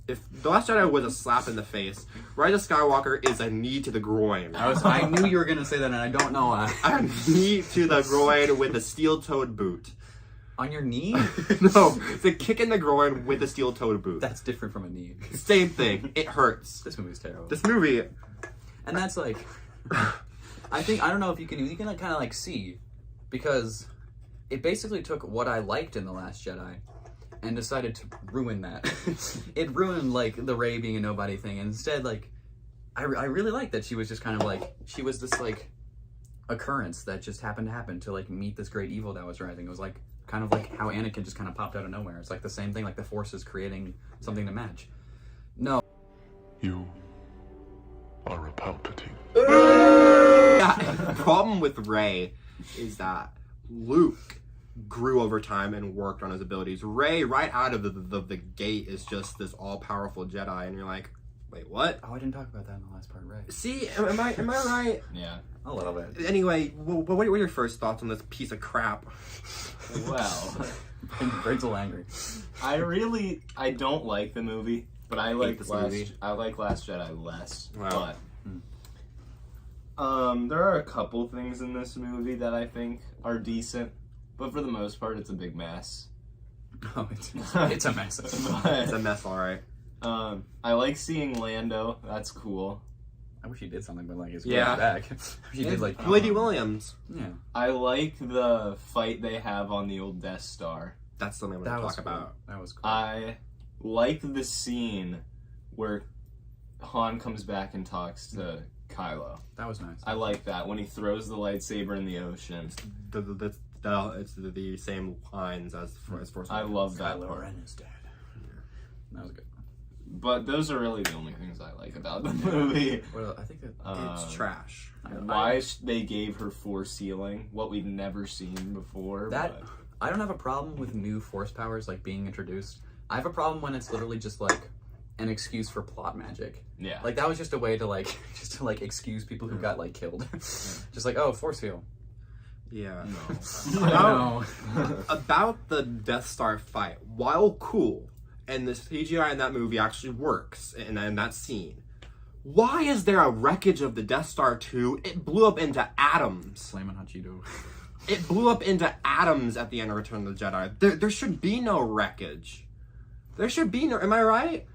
If The Last Jedi was a slap in the face, Rise of Skywalker is a knee to the groin. I knew you were going to say that, and I don't know why. A knee to the groin with a steel-toed boot. On your knee? No, it's a kick in the groin with a steel-toed boot. That's different from a knee. Same thing. It hurts. This movie's terrible. This movie... And that's like... I don't know if you can kind of like see, because it basically took what I liked in The Last Jedi and decided to ruin that. It ruined, like, the Rey being a nobody thing. And instead, like, I really liked that she was just kind of, like, she was this, like, occurrence that just happened to happen to, like, meet this great evil that was rising. It was, like, kind of like how Anakin just kind of popped out of nowhere. It's, like, the same thing, like, the Force is creating something to match. No. You are a Palpatine. The problem with Rey is that Luke grew over time and worked on his abilities. Rey, right out of the gate, is just this all-powerful Jedi, and you're like, wait, what? Oh, I didn't talk about that in the last part, Rey. See, am I right? Yeah. A little bit. Anyway, what were your first thoughts on this piece of crap? Well, Rachel's angry. I don't like the movie, but I like this movie. I like Last Jedi less. Wow. But there are a couple things in this movie that I think are decent, but for the most part, it's a big mess. Oh, it's a mess. It's a mess, alright. I like seeing Lando. That's cool. I wish he did something with like his Yeah. back. She did like Lady Williams. Yeah. I like the fight they have on the old Death Star. That's something I'm That going to was talk cool. about. That was cool. I like the scene where Han comes back and talks to Kylo. That was nice. I like that when he throws the lightsaber in the ocean. It's the same lines as Force I Awakens. love that Kylo part. Ren is dead. That was good. But those are really the only things I like about the movie. Well, I think that It's trash. Why they gave her force healing, what we've never seen before. that I don't have a problem with new force powers like being introduced. I have a problem when it's literally just like an excuse for plot magic. Yeah. Like that was just a way to like excuse people who got like killed. Just like, oh, force heal. Yeah. No. About the Death Star fight, while cool, and the CGI in that movie actually works in that scene, why is there a wreckage of the Death Star 2? It blew up into atoms. Flamin' Hot Cheeto. It blew up into atoms at the end of Return of the Jedi. There should be no wreckage. There should be no... Am I right?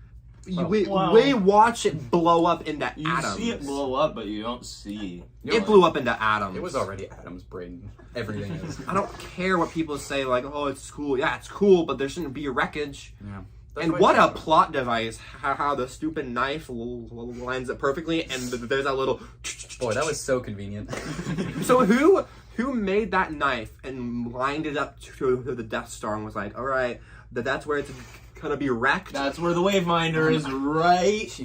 We watch it blow up into You atoms. see it blow up, but you don't see. It blew up into atoms. It was already atoms, Braden. Everything is. I don't care what people say, like, oh, it's cool. Yeah, it's cool, but there shouldn't be a wreckage. Yeah. And what a plot device, how the stupid knife lines it perfectly, and there's that little... Boy, that was so convenient. So who made that knife and lined it up to the Death Star and was like, all right, that's where it's gonna be wrecked? That's where the Waveminder is, right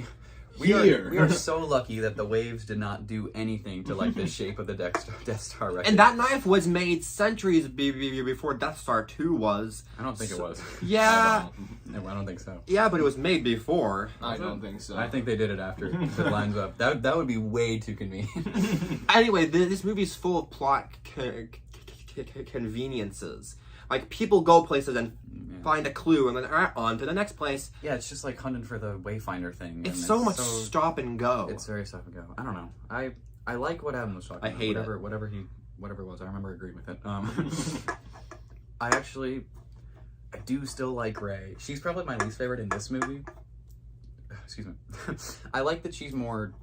We here. are so lucky that the waves did not do anything to like the shape of the Death Star wreckage. And that knife was made centuries before Death Star 2 was. I don't think it was. Yeah. No, I don't think so. Yeah, but it was made before. I don't think so. I think they did it after. If it lines up. That would be way too convenient. Anyway, this movie's full of plot conveniences. Like, people go places and find a clue, and then, all right, on to the next place. Yeah, it's just like hunting for the Wayfinder thing. It's so much stop and go. It's very stop and go. I don't know. I like what Adam was talking about. I hate whatever it was. I remember agreeing with it. I do still like Rey. She's probably my least favorite in this movie. Excuse me. I like that she's more,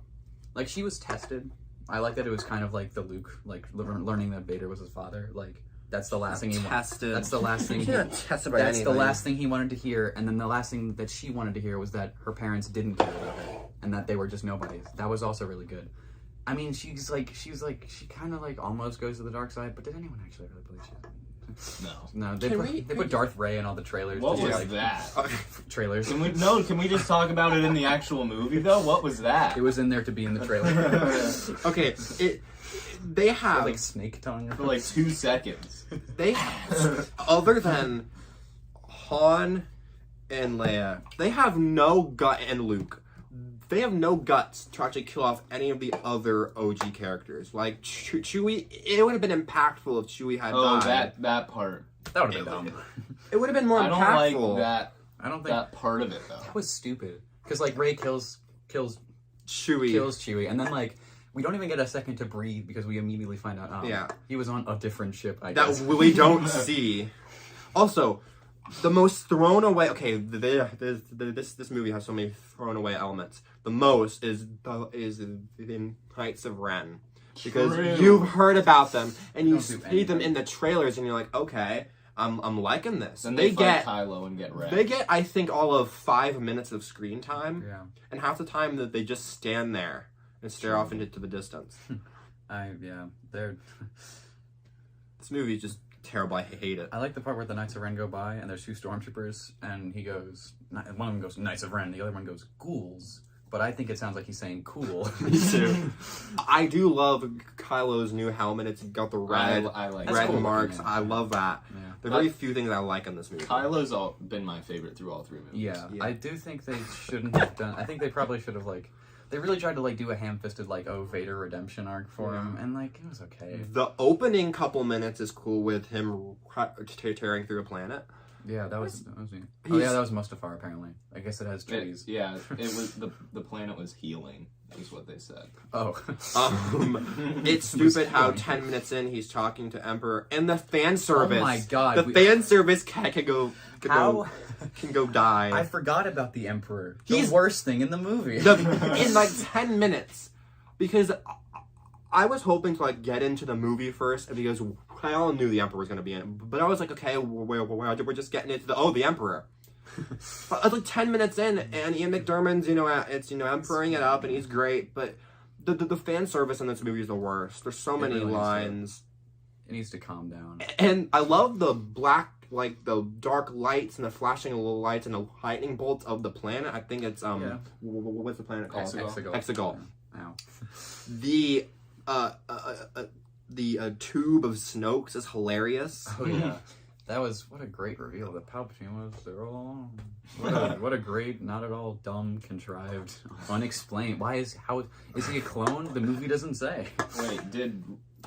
like, she was tested. I like that it was kind of like the Luke, like, learning that Vader was his father. Like, that's the last thing he wanted. Tested. That's the last thing. Tested by That's anything. the last thing he wanted to hear, and then the last thing that she wanted to hear was that her parents didn't care about her, and that they were just nobodies. That was also really good. I mean, she kind of like almost goes to the dark side, but did anyone actually really believe she? No. They put Darth Ray in all the trailers. What was like, that? Trailers. Can we just talk about it in the actual movie though? What was that? It was in there to be in the trailer. Okay, they have like snake tongue for like 2 seconds. They have, other than Han and Leia, they have no gut, and Luke. They have no guts to actually kill off any of the other OG characters. Like Chewie, it would have been impactful if Chewie had died. that part. That would have been dumb. It would have been more impactful. I don't like that. I don't think that part of it though. That was stupid. Because like Rey kills Chewie, and then like we don't even get a second to breathe because we immediately find out. He was on a different ship. I guess that we don't see. Also, the most thrown away. Okay, this movie has so many thrown away elements. The most is in Knights of Ren, because you've heard about them and you see them in the trailers, and you're like, okay, I'm liking this. And they get Kylo and get wrecked. They get, I think, all of 5 minutes of screen time. Yeah. And half the time that they just stand there and stare off into the distance. They're. This movie is just terrible. I hate it. I like the part where the Knights of Ren go by and there's 2 stormtroopers, and he goes, one of them goes Knights of Ren, the other one goes ghouls. But I think it sounds like he's saying cool. Me too. I do love Kylo's new helmet. It's got the red, red cool marks. looking, I love that. Yeah. There are very few things I like in this movie. Kylo's been my favorite through all 3 movies. Yeah, I do think they shouldn't have done. I think they probably should have like. They really tried to like do a ham-fisted like Vader redemption arc for him, and like it was okay. The opening couple minutes is cool with him tearing through a planet. Yeah, that was neat. Oh yeah, that was Mustafar apparently. I guess it has trees. It was the planet was healing. Is what they said. Oh. It's stupid how 10 minutes in he's talking to Emperor, and the fan service. Oh my god. The fan service can go die. I forgot about the Emperor. He's the worst thing in the movie. In like 10 minutes. Because I was hoping to like get into the movie first, because I all knew the Emperor was going to be in it. But I was like, okay, we're just getting into the Emperor. But I was like 10 minutes in, and Ian McDiarmid's, emperoring it up, and he's great. But the fan service in this movie is the worst. There's so many lines. It needs to calm down. And I love the black, like the dark lights and the flashing lights and the lightning bolts of the planet. I think it's what's the planet called? Exegol. Yeah. The tube of Snoke's is hilarious. Oh yeah. That was, what a great reveal that Palpatine was there all along. What a great, not at all dumb, contrived, unexplained. Is he a clone? The movie doesn't say. Wait, did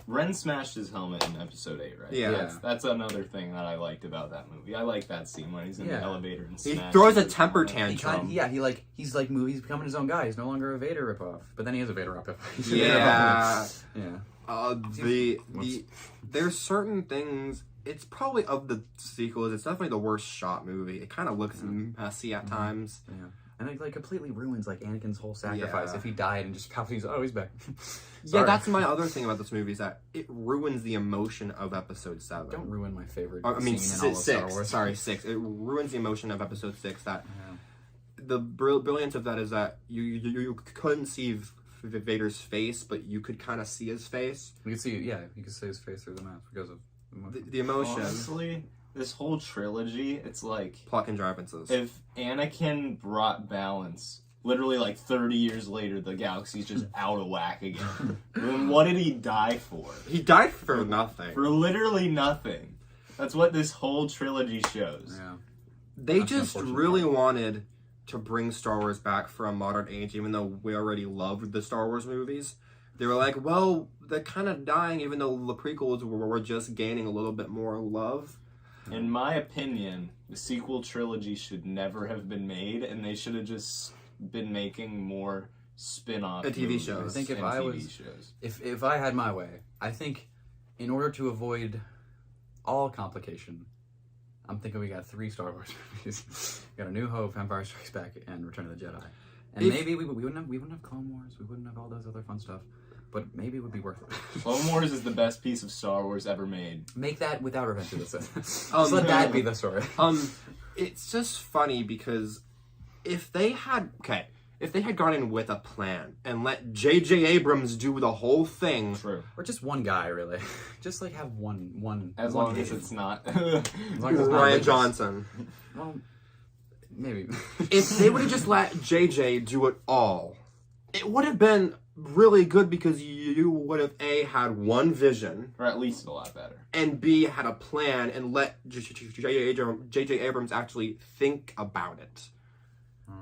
Ren smashed his helmet in episode 8, right? Yeah. That's another thing that I liked about that movie. I like that scene when he's in the elevator and he throws a temper tantrum. He's becoming his own guy. He's no longer a Vader ripoff. But then he is a Vader ripoff. Yeah. Yeah. There's certain things. It's probably, of the sequels, it's definitely the worst shot movie. It kind of looks messy at times. Yeah. And it like completely ruins like Anakin's whole sacrifice if he died and just Palpatine's, he's back. Yeah, that's my other thing about this movie, is that it ruins the emotion of episode 7. Don't ruin my favorite scene in all of Star Wars. Sorry, 6. It ruins the emotion of episode 6. That the brilliance of that is that you couldn't see Vader's face, but you could kind of see his face. You could see his face through the mask because of the emotion. Honestly, this whole trilogy, it's like plot contrivances. If Anakin brought balance, literally like 30 years later, the galaxy's just out of whack again. Then what did he die for? He died for nothing. For literally nothing. That's what this whole trilogy shows. Yeah. They just really wanted to bring Star Wars back from modern age, even though we already loved the Star Wars movies. They were like, well, they're kind of dying, even though the prequels were just gaining a little bit more love. In my opinion, the sequel trilogy should never have been made, and they should have just been making more spin-off TV movies shows. I think if and I TV was- shows. If I had my way, I think in order to avoid all complication, I'm thinking we got 3 Star Wars movies. We got A New Hope, Empire Strikes Back, and Return of the Jedi. And maybe we wouldn't have Clone Wars, we wouldn't have all those other fun stuff, but maybe it would be worth it. Clone Wars is the best piece of Star Wars ever made. Make that without Revenge of the Sith. Just let that be the story. It's just funny because if they had gone in with a plan and let J.J. Abrams do the whole thing, True. Or just one guy, really. Just like have one. As one long as vision. it's not. As long as it's not Ryan Lucas. Johnson. Well, maybe. If they would have just let JJ do it all, it would have been really good because you would have A, had one vision, Or at least a lot better. and B, had a plan and let J.J. Abrams actually think about it.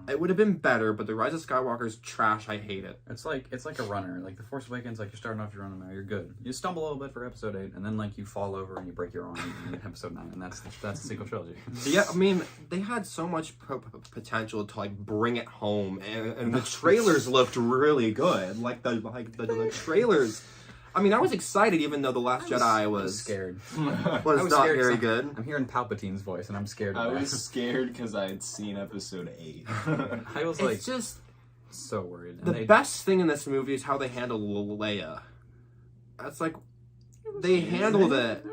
It would have been better, but The Rise of Skywalker is trash. I hate it. It's like a runner. Like The Force Awakens, like you're starting off your running now, you're good. You stumble a little bit for episode 8, and then like you fall over and you break your arm in episode 9, and that's the sequel trilogy. Yeah, I mean, they had so much potential to like bring it home, and the trailers looked really good. Like the trailers. I mean, I was excited, even though The Last Jedi was scared. not scared very 'cause good. I'm hearing Palpatine's voice, and I'm scared. I of that. was scared because I had seen episode 8. I was like It's just so worried. And the best thing in this movie is how they handle Leia. That's like they handled it.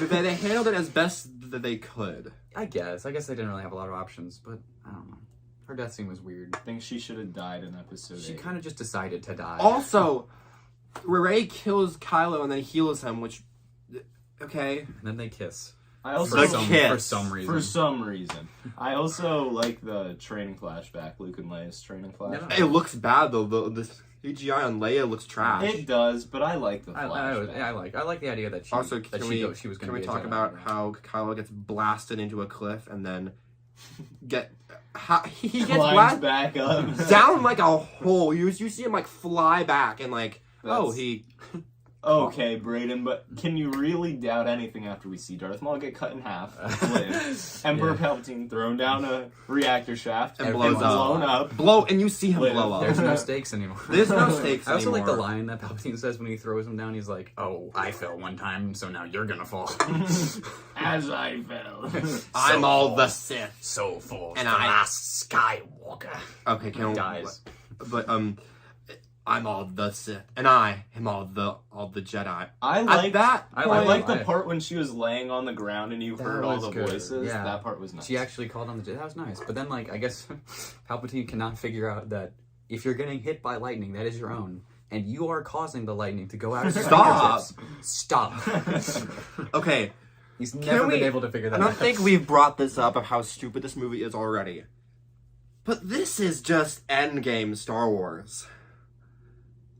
They handled it as best that they could. I guess they didn't really have a lot of options, but I don't know. Her death scene was weird. I think she should have died in episode 8. She kind of just decided to die. Also, Rey kills Kylo and then heals him, which okay. And then they kiss. I also The For kiss. some reason. For some reason. I also like the training flashback, Luke and Leia's training flashback. It looks bad though. The CGI on Leia looks trash. It does, but I like the I flashback. like the idea that she Also, that can she we was going to can we be a talk Jedi. about how Kylo gets blasted into a cliff and then he gets Climbs blasted back up. down like a hole. You see him like fly back and like he. Okay, Brayden, but can you really doubt anything after we see Darth Maul get cut in half, live, Emperor Palpatine thrown down a reactor shaft, And blows blown up. blow and you see him Live. blow up. There's no stakes anymore. There's no stakes I also like the anymore. line that Palpatine says when he throws him down. He's like, "Oh, I fell one time, so now you're gonna fall." As I fell. I'm all the Sith. So full. And the I- last Skywalker. Okay, can Dies. But I'm all the Sith, and I am all the Jedi. I At like that. I I like I- the part when she was laying on the ground and you That heard all was the good. voices. Yeah. That part was nice. She actually called on the Jedi. That was nice. But then, like, I guess Palpatine cannot figure out that if you're getting hit by lightning, that is your own. And you are causing the lightning to go out of your Stop. fingertips. Stop. Okay, He's never we- been able to figure that I out. don't think we've brought this up of how stupid this movie is already. But this is just Endgame Star Wars.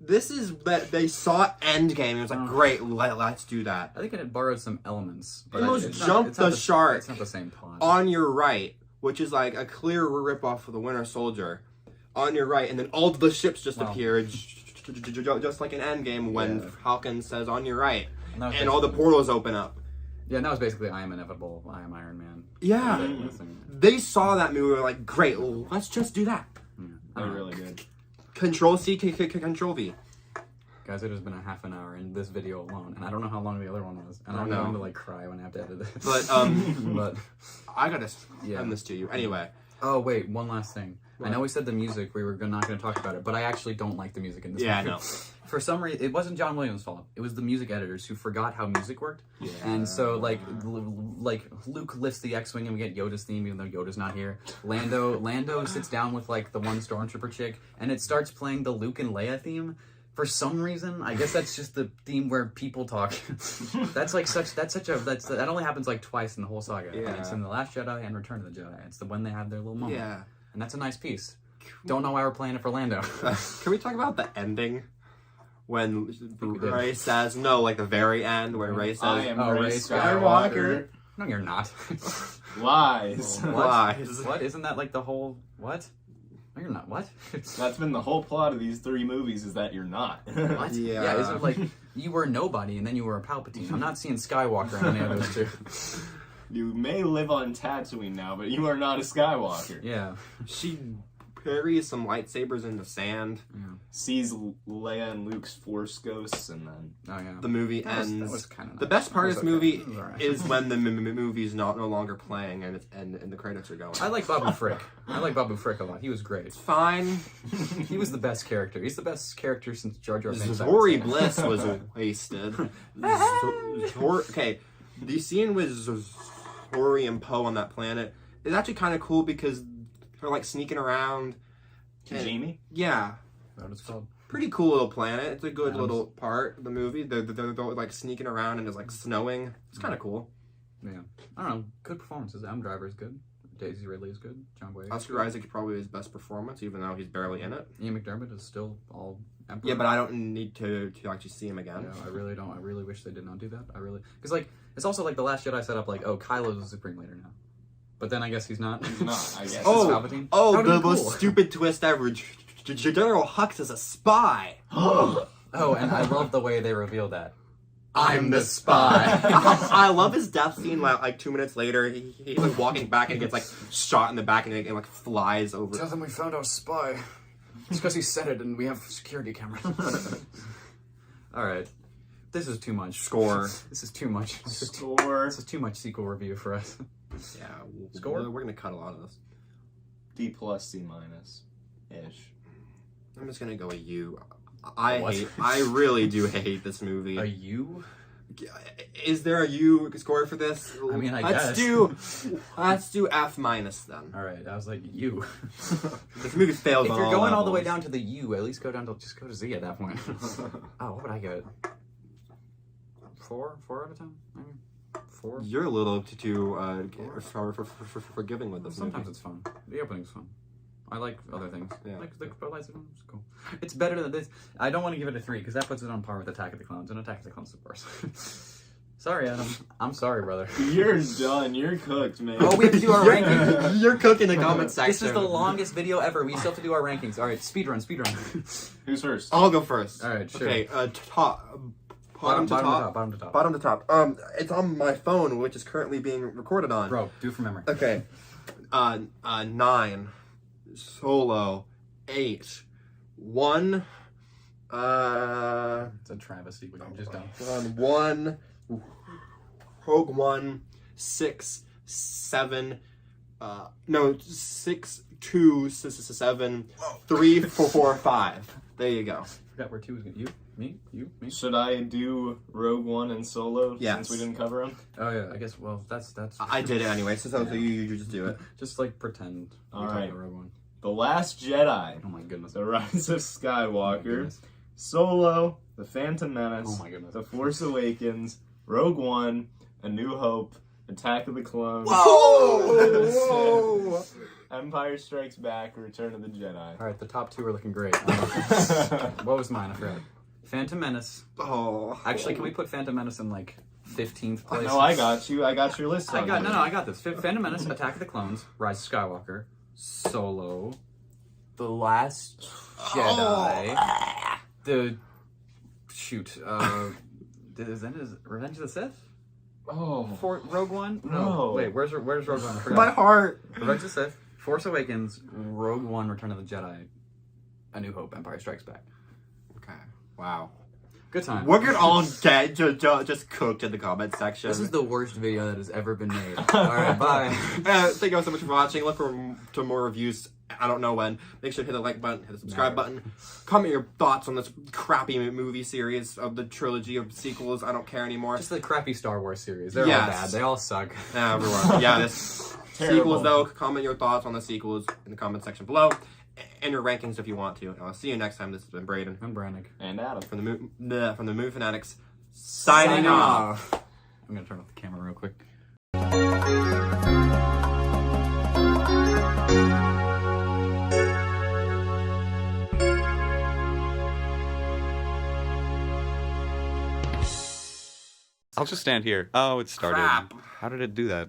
This is that they saw Endgame and it was like, great, let's do that. I think it had borrowed some elements. But Almost it's not- jumped it's not the shark. It's not the same plot. On your right, which is like a clear ripoff of the Winter Soldier, on your right, and then all the ships just Wow. appear, just like in Endgame when Yeah. Falcon says on your right, And that was and all the basically- portals open up. Yeah, and that was basically I am inevitable, I am Iron Man. Yeah. That thing. They saw that movie and were like, great, let's just do that. They really did. Control C, Control V. Guys, it has been a half an hour in this video alone, and I don't know how long the other one was. And I'm know. going to like cry when I have to edit this. But, but I gotta Yeah. send this to you. Anyway. oh wait, one last thing. I know we said the music, we were not going to talk about it, but I actually don't like the music in this Yeah, movie. no. For some reason, it wasn't John Williams' fault. It was the music editors who forgot how music worked. Yeah. And so, like Luke lifts the X-wing and we get Yoda's theme, even though Yoda's not here. Lando sits down with like the one stormtrooper chick, and it starts playing the Luke and Leia theme. For some reason, I guess that's just the theme where people talk. That only happens like twice in the whole saga. Yeah. And it's in The Last Jedi and Return of the Jedi. It's when they have their little moment. Yeah. And that's a nice piece. Don't know why we're playing it for Lando. Can we talk about the ending? When we did. Ray says, no, like the very end where Ray says, I am Ray Ray Skywalker. Skywalker. No, you're not. Lies. lies. What? Isn't that like the whole... What? No, you're not. What? That's been the whole plot of these 3 movies is that you're not. What? Yeah. Yeah, is it like you were nobody and then you were a Palpatine? I'm not seeing Skywalker in any of those two. You may live on Tatooine now, but you are not a Skywalker. Yeah. She buries some lightsabers in the sand. Yeah. Sees Leia and Luke's Force ghosts, and then Oh yeah. The movie That ends. was kind of The best part of this movie It was alright. is when the movie's no longer playing and the credits are going. I like Babu Frick. I like Babu Frick a lot. He was great. It's fine. He was the best character. He's the best character since Jar Jar Binks. Zori Bliss was wasted. Okay, the scene with Zori and Poe on that planet is actually kind of cool because they're like sneaking around. Kijimi. Yeah, Is that what it's called? pretty cool little planet. It's a good Adams. little part of the movie. They're like sneaking around and it's like snowing. It's kind of cool. Yeah. I don't know. Good performances. Adam Driver is good. Daisy Ridley is good. John Boyega. Oscar Isaac is probably his best performance, even though he's barely in it. Ian McDermott is still all Emperor. Yeah, but I don't need to actually see him again. Yeah, I really don't. I really wish they did not do that. I really, because like it's also like the Last Jedi set up like, oh, Kylo's a Supreme Leader now, but then I guess he's not. He's not, I guess. Oh, Palpatine. oh, That would've the been most cool. stupid twist ever. General Hux is a spy. Oh, and I love the way they reveal that. I'm the spy. I love his death scene. Like 2 minutes later, he's like walking back and gets like shot in the back and it like flies over. Tell them we found our spy. It's because he said it and we have security cameras. All right, this is too much. Score. This is too much. Score. This is too much sequel review for us. Yeah, Score? We're gonna cut a lot of this. D+, C-, ish. I'm just gonna go a U. What? I really do hate this movie. A U? Is there a U score for this? I mean, I let's guess. let's do F- then. All right, I was like U. This movie fails If on you're all going all the way levels. down to the U, at least go down to just go to Z at that point. Oh, what would I give it? 4 out of 10, maybe 4. You're a little too forgiving with this Sometimes movie. it's fun. The opening's fun. I like other things. Yeah. Like the lightsaber is cool. It's better than this. I don't want to give it a 3 because that puts it on par with Attack of the Clones, and Attack of the Clones is worse. Sorry, Adam. I'm sorry, brother. You're done. You're cooked, man. Oh, we have to do our rankings. You're cooking the comment section. This is the longest video ever. We still have to do our rankings. All right, speedrun. Who's first? I'll go first. All right, sure. Okay, bottom to top. Bottom to top. It's on my phone, which is currently being recorded on. Bro, do it from memory. Okay. 9. Solo. 8. 1. It's a travesty what you've just done. 1. Rogue One. 6. 7. No, 6, 2, 7, 3, 4, 5. There you go. Forgot where 2 was going. You, me. Should I do Rogue One and Solo Yes. since we didn't cover them? Oh yeah, I guess. Well, that's. I did it anyway, so you just do it. Just like pretend. All we talked right. about Rogue One. The Last Jedi, Oh my goodness. The Rise of Oh my Skywalker, goodness. Solo, The Phantom Menace, Oh my goodness. The Force Awakens, Rogue One, A New Hope, Attack of the Clones, Whoa! Empire Strikes Back, Return of the Jedi. All right, the top 2 are looking great. What was mine? I forgot. Phantom Menace. Oh. Actually, can we put Phantom Menace in like 15th place? No, I got you. I got your list. I on got here. I got this. Phantom Menace, Attack of the Clones, Rise of Skywalker, Solo, The Last Jedi, the shoot, is Revenge of the Sith? Oh, For Rogue One? No. Wait, where's Rogue One? I forgot. My heart. Revenge of the Sith, Force Awakens, Rogue One, Return of the Jedi, A New Hope, Empire Strikes Back. Okay. Wow. Good time. We're gonna all get just cooked in the comment section. This is the worst video that has ever been made. Alright, bye. Thank you all so much for watching. Look to more reviews. I don't know when. Make sure to hit the like button, hit the subscribe button. Comment your thoughts on this crappy movie series of the trilogy of sequels. I don't care anymore. Just the crappy Star Wars series. They're Yes. all bad. They all suck. Everyone. Yeah, this Terrible. sequels though. Comment your thoughts on the sequels in the comment section below. And your rankings if you want to. I'll see you next time. This has been Braden I'm Brannick. and Adam. from the Movie Fanatics. Signing off. I'm gonna turn off the camera real quick. I'll just stand here. Oh, it started. Crap. How did it do that?